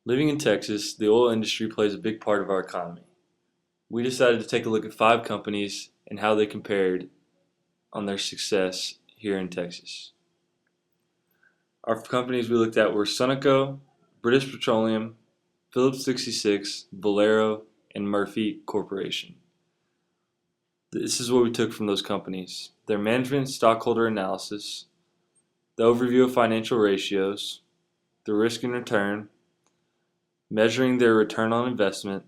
Living in Texas, the oil industry plays a big part of our economy. We decided to take a look at 5 companies and how they compared on their success here in Texas. Our companies we looked at were Sunoco, British Petroleum, Phillips 66, Valero, and Murphy Corporation. This is what we took from those companies: their management and stockholder analysis, the overview of financial ratios, the risk and return, measuring their return on investment,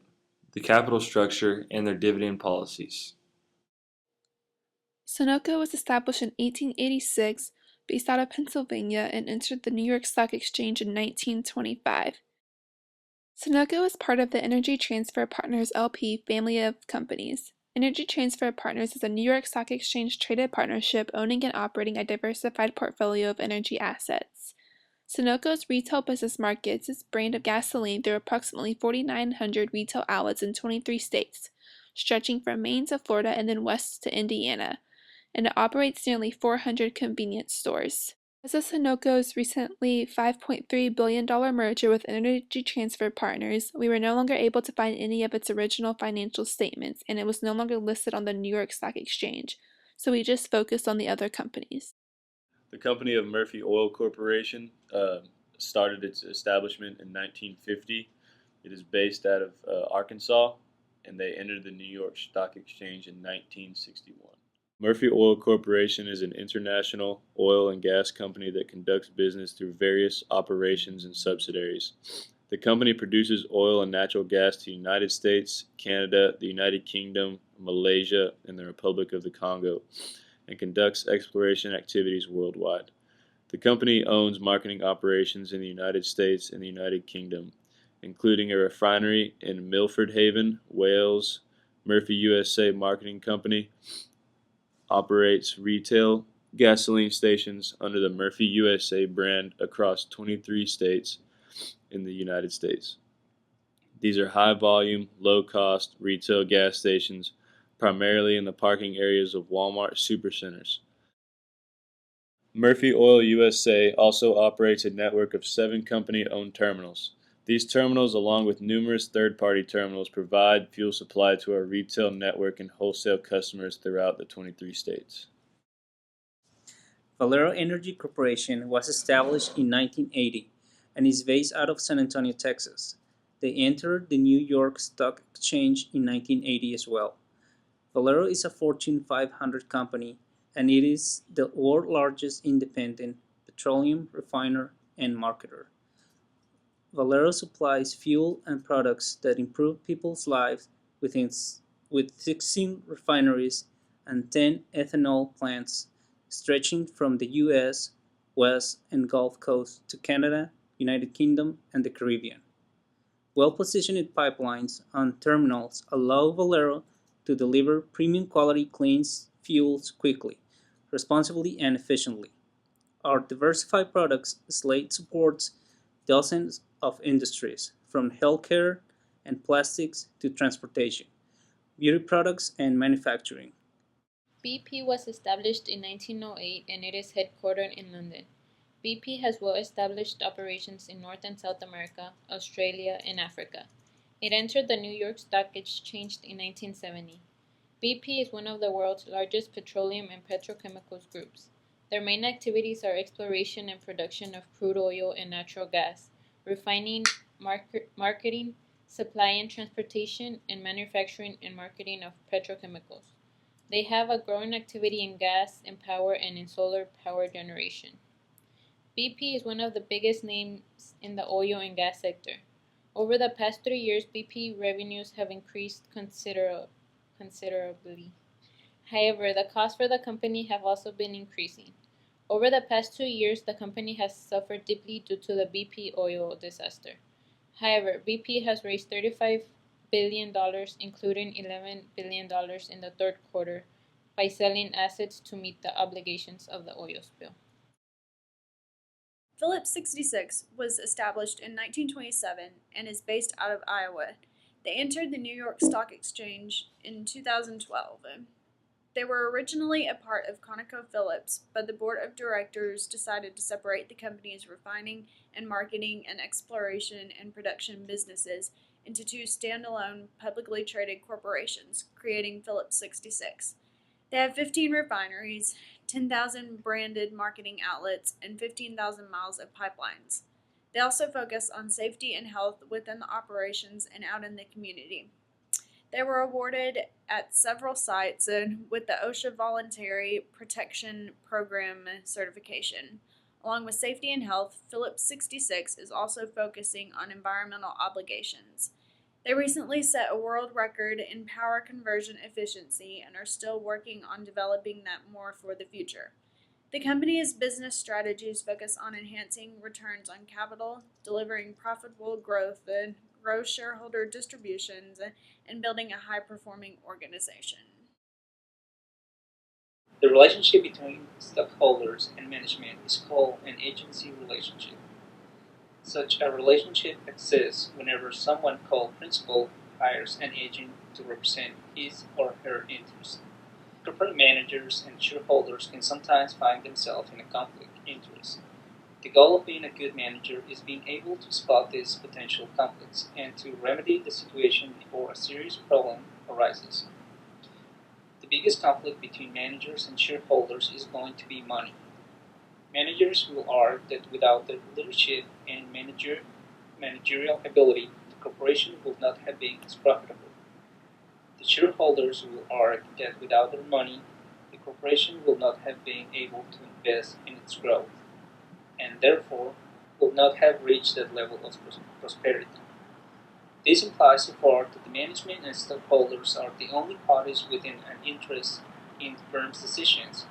the capital structure, and their dividend policies. Sunoco was established in 1886, based out of Pennsylvania, and entered the New York Stock Exchange in 1925. Sunoco is part of the Energy Transfer Partners LP family of companies. Energy Transfer Partners is a New York Stock Exchange traded partnership owning and operating a diversified portfolio of energy assets. Sunoco's retail business markets its brand of gasoline through approximately 4,900 retail outlets in 23 states, stretching from Maine to Florida and then west to Indiana, and it operates nearly 400 convenience stores. As of Sunoco's recently $5.3 billion merger with Energy Transfer Partners, we were no longer able to find any of its original financial statements, and it was no longer listed on the New York Stock Exchange, so we just focused on the other companies. The company of Murphy Oil Corporation started its establishment in 1950. It is based out of Arkansas, and they entered the New York Stock Exchange in 1961. Murphy Oil Corporation is an international oil and gas company that conducts business through various operations and subsidiaries. The company produces oil and natural gas to the United States, Canada, the United Kingdom, Malaysia, and the Republic of the Congo, and conducts exploration activities worldwide. The company owns marketing operations in the United States and the United Kingdom, including a refinery in Milford Haven, Wales. Murphy USA Marketing Company operates retail gasoline stations under the Murphy USA brand across 23 states in the United States. These are high volume, low cost retail gas stations, primarily in the parking areas of Walmart supercenters. Murphy Oil USA also operates a network of 7 company-owned terminals. These terminals, along with numerous third-party terminals, provide fuel supply to our retail network and wholesale customers throughout the 23 states. Valero Energy Corporation was established in 1980 and is based out of San Antonio, Texas. They entered the New York Stock Exchange in 1980 as well. Valero is a Fortune 500 company, and it is the world's largest independent petroleum refiner and marketer. Valero supplies fuel and products that improve people's lives with 16 refineries and 10 ethanol plants stretching from the U.S., West and Gulf Coast to Canada, United Kingdom, and the Caribbean. Well-positioned pipelines and terminals allow Valero to deliver premium quality clean fuels quickly, responsibly, and efficiently. Our diversified products slate supports dozens of industries, from healthcare and plastics to transportation, beauty products, and manufacturing. BP was established in 1908 and it is headquartered in London. BP has well-established operations in North and South America, Australia, and Africa. It entered the New York Stock Exchange in 1970. BP is one of the world's largest petroleum and petrochemicals groups. Their main activities are exploration and production of crude oil and natural gas, refining, marketing, supply and transportation, and manufacturing and marketing of petrochemicals. They have a growing activity in gas, in power, and in solar power generation. BP is one of the biggest names in the oil and gas sector. Over the past 3 years, BP revenues have increased considerably. However, the costs for the company have also been increasing. Over the past 2 years, the company has suffered deeply due to the BP oil disaster. However, BP has raised $35 billion, including $11 billion in the third quarter, by selling assets to meet the obligations of the oil spill. Phillips 66 was established in 1927 and is based out of Iowa. They entered the New York Stock Exchange in 2012. They were originally a part of ConocoPhillips, but the board of directors decided to separate the company's refining and marketing and exploration and production businesses into two standalone publicly traded corporations, creating Phillips 66. They have 15 refineries, 10,000 branded marketing outlets, and 15,000 miles of pipelines. They also focus on safety and health within the operations and out in the community. They were awarded at several sites with the OSHA Voluntary Protection Program certification. Along with safety and health, Phillips 66 is also focusing on environmental obligations. They recently set a world record in power conversion efficiency and are still working on developing that more for the future. The company's business strategies focus on enhancing returns on capital, delivering profitable growth, grow shareholder distributions, and building a high-performing organization. The relationship between stockholders and management is called an agency relationship. Such a relationship exists whenever someone called principal hires an agent to represent his or her interests. Corporate managers and shareholders can sometimes find themselves in a conflict of interest. The goal of being a good manager is being able to spot these potential conflicts and to remedy the situation before a serious problem arises. The biggest conflict between managers and shareholders is going to be money. Managers will argue that without the leadership and managerial ability, the corporation would not have been as profitable. The shareholders will argue that without their money, the corporation will not have been able to invest in its growth, and therefore will not have reached that level of prosperity. This implies so far that the management and stockholders are the only parties with an interest in the firm's decisions.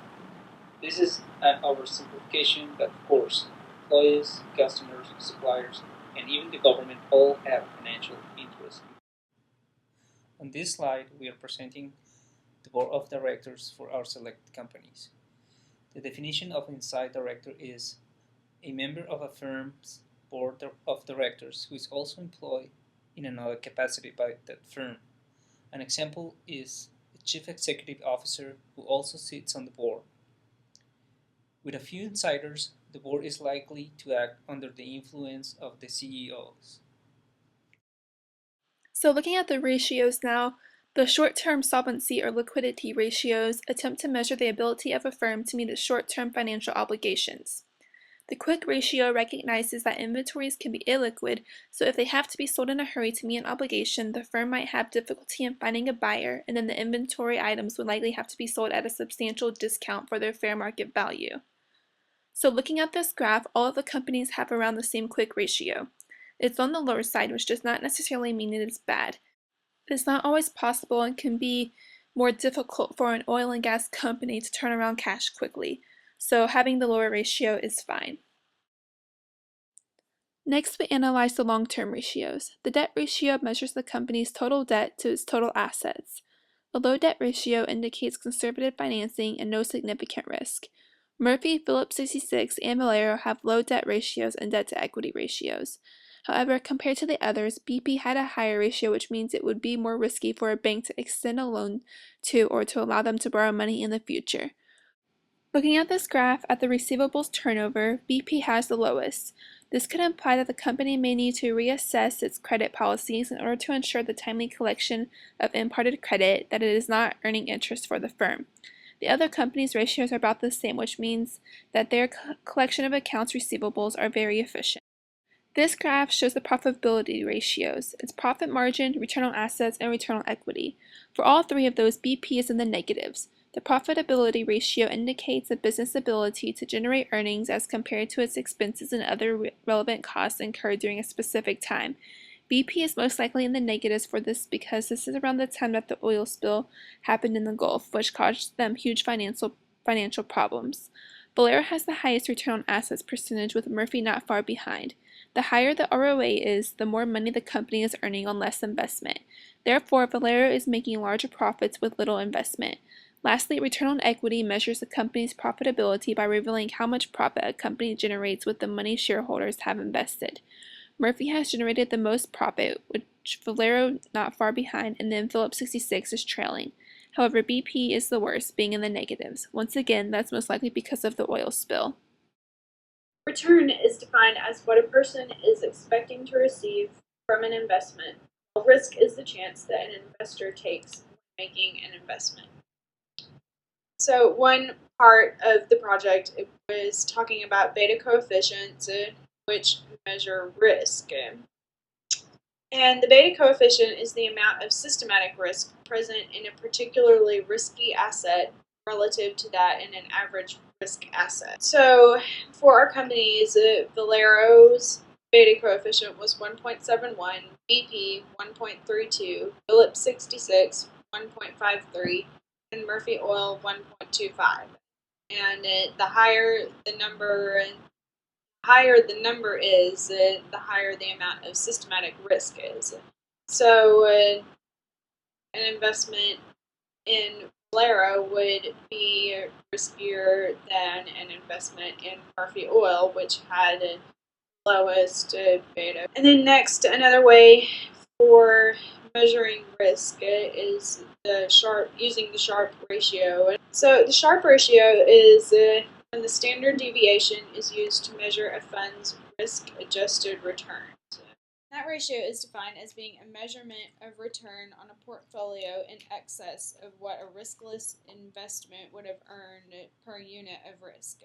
This is an oversimplification, but of course, employees, customers, suppliers, and even the government all have a financial interest. On this slide, we are presenting the board of directors for our selected companies. The definition of inside director is a member of a firm's board of directors who is also employed in another capacity by that firm. An example is a chief executive officer who also sits on the board. With a few insiders, the board is likely to act under the influence of the CEOs. So looking at the ratios now, the short-term solvency or liquidity ratios attempt to measure the ability of a firm to meet its short-term financial obligations. The quick ratio recognizes that inventories can be illiquid, so if they have to be sold in a hurry to meet an obligation, the firm might have difficulty in finding a buyer, and then the inventory items would likely have to be sold at a substantial discount for their fair market value. So looking at this graph, all of the companies have around the same quick ratio. It's on the lower side, which does not necessarily mean it is bad. It's not always possible and can be more difficult for an oil and gas company to turn around cash quickly, so having the lower ratio is fine. Next, we analyze the long-term ratios. The debt ratio measures the company's total debt to its total assets. A low debt ratio indicates conservative financing and no significant risk. Murphy, Phillips 66, and Valero have low debt ratios and debt-to-equity ratios. However, compared to the others, BP had a higher ratio, which means it would be more risky for a bank to extend a loan to or to allow them to borrow money in the future. Looking at this graph at the receivables turnover, BP has the lowest. This could imply that the company may need to reassess its credit policies in order to ensure the timely collection of imparted credit, that it is not earning interest for the firm. The other companies' ratios are about the same, which means that their collection of accounts receivables are very efficient. This graph shows the profitability ratios. Its profit margin, return on assets, and return on equity. For all three of those, BP is in the negatives. The profitability ratio indicates a business ability to generate earnings as compared to its expenses and other relevant costs incurred during a specific time. BP is most likely in the negatives for this because this is around the time that the oil spill happened in the Gulf, which caused them huge financial problems. Valero has the highest return on assets percentage, with Murphy not far behind. The higher the ROA is, the more money the company is earning on less investment. Therefore, Valero is making larger profits with little investment. Lastly, return on equity measures the company's profitability by revealing how much profit a company generates with the money shareholders have invested. Murphy has generated the most profit, which Valero not far behind, and then Phillips 66 is trailing. However, BP is the worst, being in the negatives. Once again, that's most likely because of the oil spill. Return is defined as what a person is expecting to receive from an investment, while risk is the chance that an investor takes when making an investment. So one part of the project was talking about beta coefficients, which measure risk. And the beta coefficient is the amount of systematic risk present in a particularly risky asset relative to that in an average risk asset. So for our companies, Valero's beta coefficient was 1.71, BP 1.32, Phillips 66 1.53, and Murphy Oil 1.25. And the higher the number is, the higher the amount of systematic risk is. So an investment in Valero would be riskier than an investment in Murphy Oil, which had lowest beta. And then next, another way for measuring risk is using the Sharpe ratio. So the Sharpe ratio is when the standard deviation is used to measure a fund's risk-adjusted returns. That ratio is defined as being a measurement of return on a portfolio in excess of what a riskless investment would have earned per unit of risk.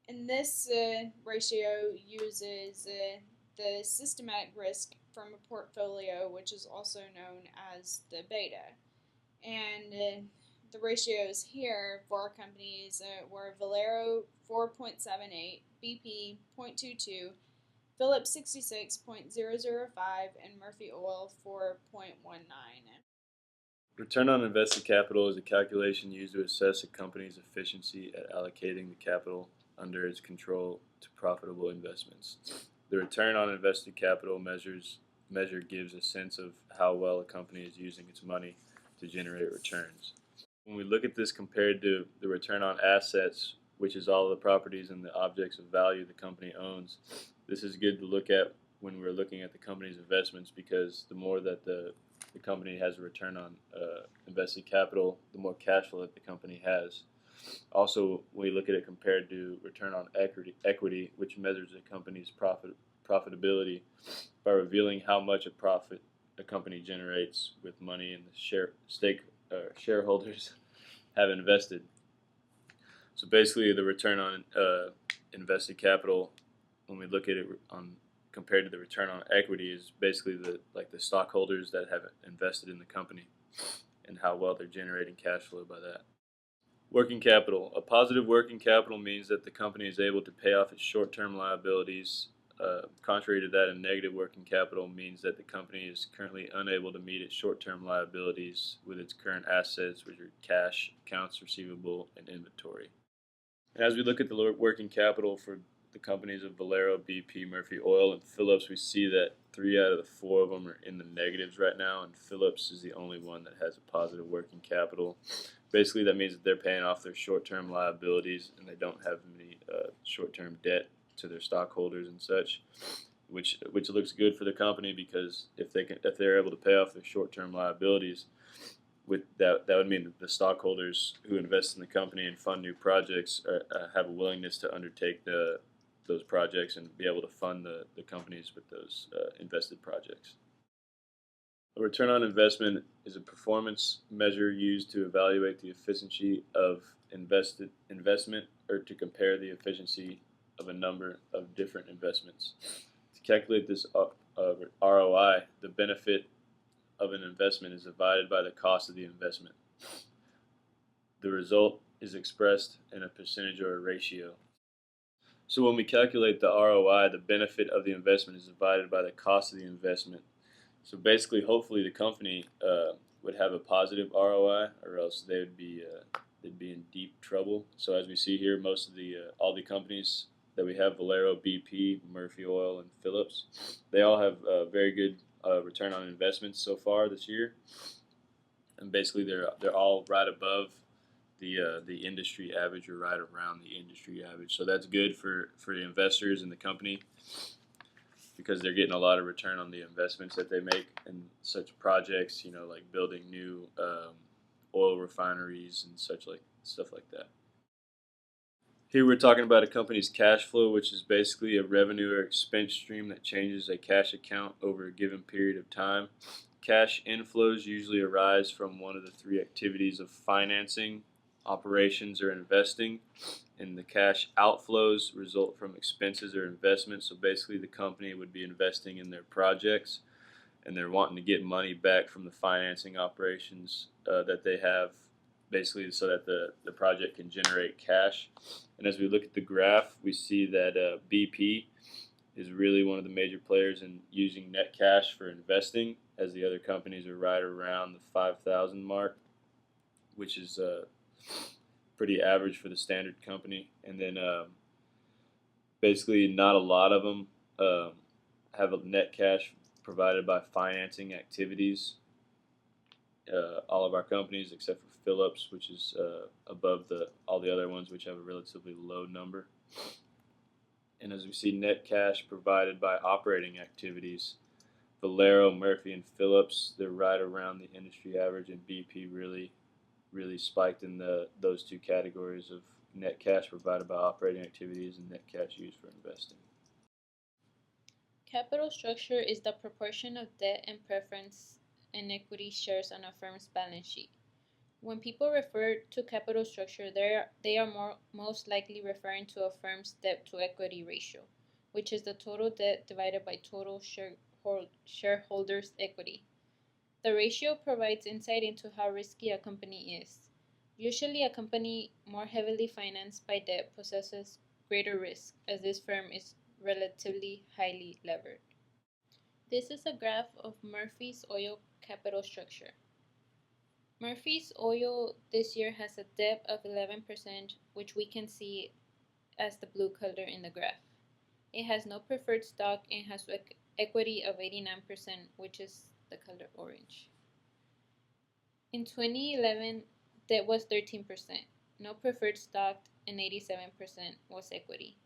And this ratio uses the systematic risk from a portfolio, which is also known as the beta. And the ratios here for our companies were Valero 4.78, BP 0.22, Phillips 66.005, and Murphy Oil 4.19. Return on invested capital is a calculation used to assess a company's efficiency at allocating the capital under its control to profitable investments. The return on invested capital measure gives a sense of how well a company is using its money to generate returns. When we look at this compared to the return on assets, which is all the properties and the objects of value the company owns, this is good to look at when we're looking at the company's investments, because the more that the company has a return on invested capital, the more cash flow that the company has. Also, when we look at it compared to return on equity, which measures a company's profitability by revealing how much a profit a company generates with money and the shareholders have invested. So basically, the return on invested capital, when we look at it compared to the return on equity, is basically the stockholders that have invested in the company and how well they're generating cash flow by that. Working capital. A positive working capital means that the company is able to pay off its short-term liabilities. Contrary to that, a negative working capital means that the company is currently unable to meet its short-term liabilities with its current assets, which are cash, accounts receivable, and inventory. And as we look at the working capital for the companies of Valero, BP, Murphy Oil, and Phillips, we see that 3 out of the 4 of them are in the negatives right now, and Phillips is the only one that has a positive working capital. Basically, that means that they're paying off their short-term liabilities and they don't have any short-term debt to their stockholders and such, which looks good for the company, because if they're able to pay off their short-term liabilities, with that would mean that the stockholders who invest in the company and fund new projects have a willingness to undertake those projects and be able to fund the companies with those invested projects. A return on investment is a performance measure used to evaluate the efficiency of investment, or to compare the efficiency of a number of different investments. To calculate this ROI, the benefit of an investment is divided by the cost of the investment. The result is expressed in a percentage or a ratio. So when we calculate the ROI, the benefit of the investment is divided by the cost of the investment. So basically, hopefully, the company would have a positive ROI, or else they'd be in deep trouble. So as we see here, most of all the companies that we have, Valero, BP, Murphy Oil, and Phillips, they all have very good return on investments so far this year, and basically they're all right above the industry average, or right around the industry average. So that's good for the investors and the company. because they're getting a lot of return on the investments that they make in such projects, like building new oil refineries and stuff like that. Here we're talking about a company's cash flow, which is basically a revenue or expense stream that changes a cash account over a given period of time. Cash inflows usually arise from one of the three activities of financing, operations, or investing, and the cash outflows result from expenses or investments. So basically the company would be investing in their projects and they're wanting to get money back from the financing operations that they have, basically so that the project can generate cash. And as we look at the graph, we see that BP is really one of the major players in using net cash for investing, as the other companies are right around the 5,000 mark, which is pretty average for the standard company. And then basically not a lot of them have a net cash provided by financing activities. All of our companies except for Phillips, which is above all the other ones, which have a relatively low number. And as we see net cash provided by operating activities, Valero, Murphy, and Phillips, they're right around the industry average, and BP really spiked in those two categories of net cash provided by operating activities and net cash used for investing. Capital structure is the proportion of debt and preference and equity shares on a firm's balance sheet. When people refer to capital structure, they are most likely referring to a firm's debt-to-equity ratio, which is the total debt divided by total shareholders' equity. The ratio provides insight into how risky a company is. Usually, a company more heavily financed by debt possesses greater risk, as this firm is relatively highly levered. This is a graph of Murphy's Oil capital structure. Murphy's Oil this year has a debt of 11%, which we can see as the blue color in the graph. It has no preferred stock and has equity of 89%, which is the color orange. In 2011, debt was 13%, no preferred stock, and 87% was equity.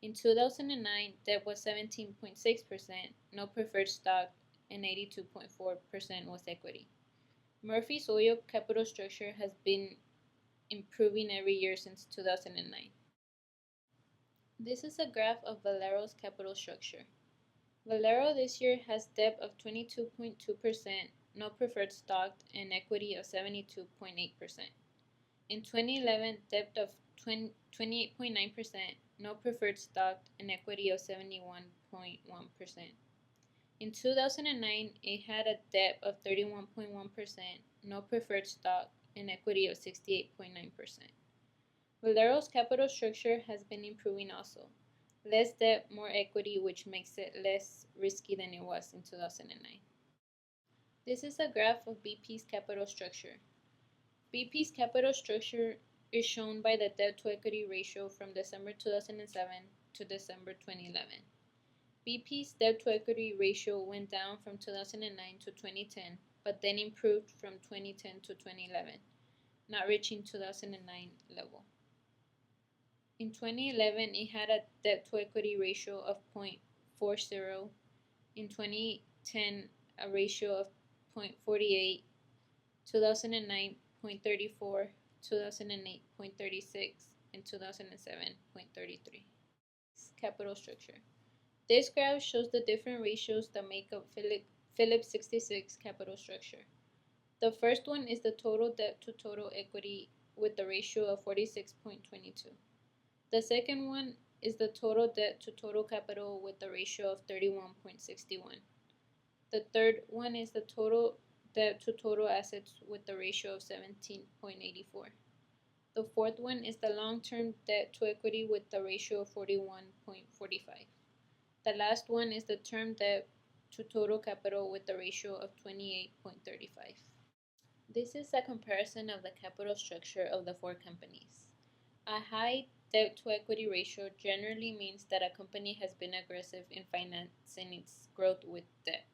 In 2009, debt was 17.6%, no preferred stock, and 82.4% was equity. Murphy's Oil capital structure has been improving every year since 2009. This is a graph of Valero's capital structure. Valero this year has debt of 22.2%, no preferred stock, and equity of 72.8%. In 2011, debt of 28.9%, no preferred stock, and equity of 71.1%. In 2009, it had a debt of 31.1%, no preferred stock, and equity of 68.9%. Valero's capital structure has been improving also. Less debt, more equity, which makes it less risky than it was in 2009. This is a graph of BP's capital structure. BP's capital structure is shown by the debt-to-equity ratio from December 2007 to December 2011. BP's debt-to-equity ratio went down from 2009 to 2010, but then improved from 2010 to 2011, not reaching 2009 level. In 2011, it had a debt-to-equity ratio of 0.40. In 2010, a ratio of 0.48. 2009, 0.34. 2008, 0.36. And 2007, 0.33. Capital structure. This graph shows the different ratios that make up Phillips 66 capital structure. The first one is the total debt to total equity with the ratio of 46.22. The second one is the total debt to total capital with the ratio of 31.61. The third one is the total debt to total assets with the ratio of 17.84. The fourth one is the long-term debt to equity with the ratio of 41.45. The last one is the term debt to total capital with the ratio of 28.35. This is a comparison of the capital structure of the four companies. A high debt to equity ratio generally means that a company has been aggressive in financing its growth with debt.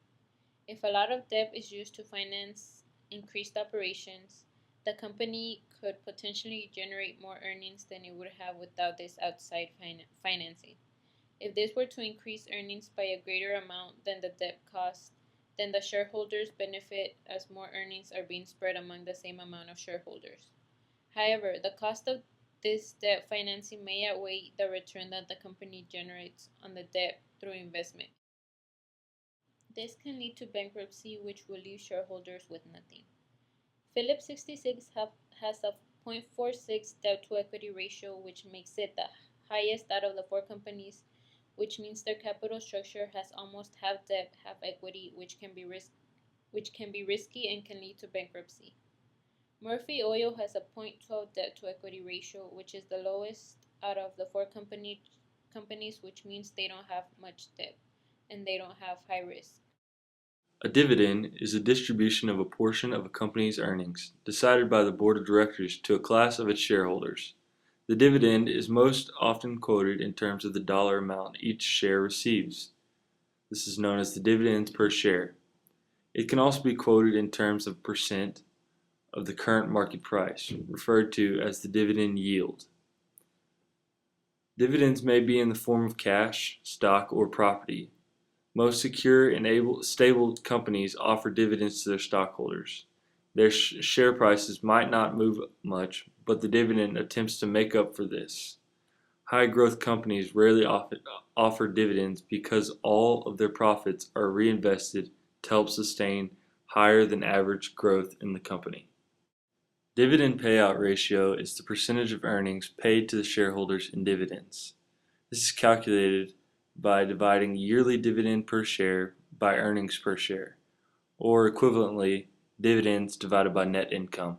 If a lot of debt is used to finance increased operations, the company could potentially generate more earnings than it would have without this outside financing. If this were to increase earnings by a greater amount than the debt cost, then the shareholders benefit as more earnings are being spread among the same amount of shareholders. However, the cost of this debt financing may outweigh the return that the company generates on the debt through investment. This can lead to bankruptcy, which will leave shareholders with nothing. Phillips 66 has a 0.46 debt to equity ratio, which makes it the highest out of the four companies, which means their capital structure has almost half debt, half equity, which can be risky and can lead to bankruptcy. Murphy Oil has a 0.12 debt to equity ratio, which is the lowest out of the four companies, which means they don't have much debt and they don't have high risk. A dividend is a distribution of a portion of a company's earnings, decided by the board of directors to a class of its shareholders. The dividend is most often quoted in terms of the dollar amount each share receives. This is known as the dividends per share. It can also be quoted in terms of percent of the current market price, referred to as the dividend yield. Dividends may be in the form of cash, stock, or property. Most secure and stable companies offer dividends to their stockholders. Their share prices might not move much, but the dividend attempts to make up for this. High growth companies rarely offer dividends because all of their profits are reinvested to help sustain higher than average growth in the company. Dividend payout ratio is the percentage of earnings paid to the shareholders in dividends. This is calculated by dividing yearly dividend per share by earnings per share, or equivalently, dividends divided by net income.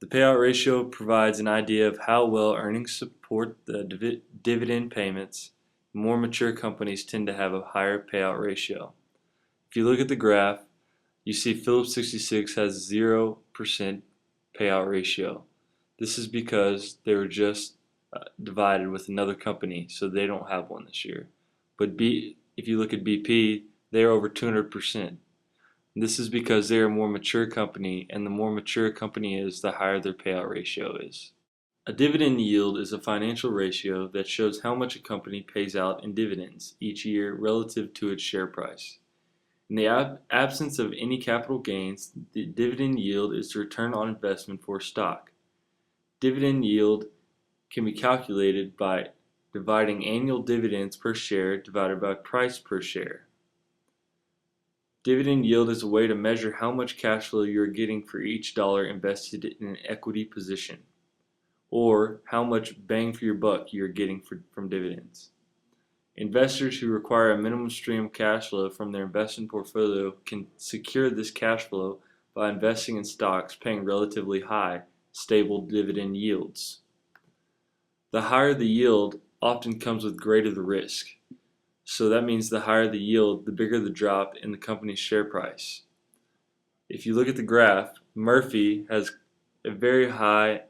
The payout ratio provides an idea of how well earnings support the dividend payments. More mature companies tend to have a higher payout ratio. If you look at the graph, you see Phillips 66 has 0% payout ratio. This is because they were just divided with another company, so they don't have one this year. But if you look at BP, they're over 200%. This is because they're a more mature company, and the more mature a company is, the higher their payout ratio is. A dividend yield is a financial ratio that shows how much a company pays out in dividends each year relative to its share price. In the absence of any capital gains, the dividend yield is the return on investment for stock. Dividend yield can be calculated by dividing annual dividends per share divided by price per share. Dividend yield is a way to measure how much cash flow you are getting for each dollar invested in an equity position, or how much bang for your buck you are getting from dividends. Investors who require a minimum stream of cash flow from their investment portfolio can secure this cash flow by investing in stocks paying relatively high, stable dividend yields. The higher the yield often comes with greater the risk. So that means the higher the yield, the bigger the drop in the company's share price. If you look at the graph, Murphy has a very high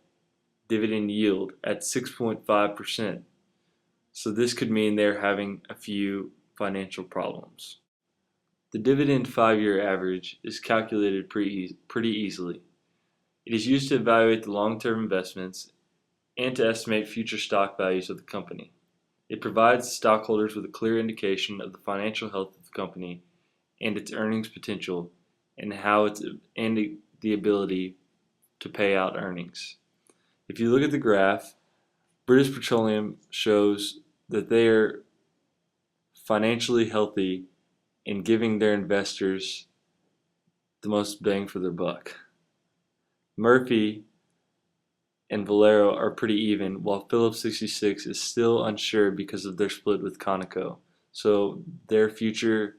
dividend yield at 6.5%. So this could mean they're having a few financial problems. The dividend 5-year average is calculated pretty easily. It is used to evaluate the long-term investments and to estimate future stock values of the company. It provides stockholders with a clear indication of the financial health of the company and its earnings potential and the ability to pay out earnings. If you look at the graph, British Petroleum shows that they are financially healthy in giving their investors the most bang for their buck. Murphy and Valero are pretty even, while Phillips 66 is still unsure because of their split with Conoco. So their future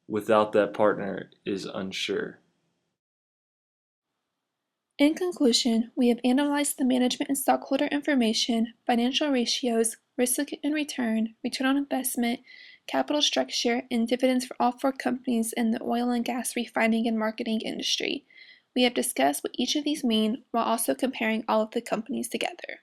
without that partner is unsure. In conclusion, we have analyzed the management and stockholder information, financial ratios, risk and return on investment, capital structure, and dividends for all four companies in the oil and gas refining and marketing industry. We have discussed what each of these mean while also comparing all of the companies together.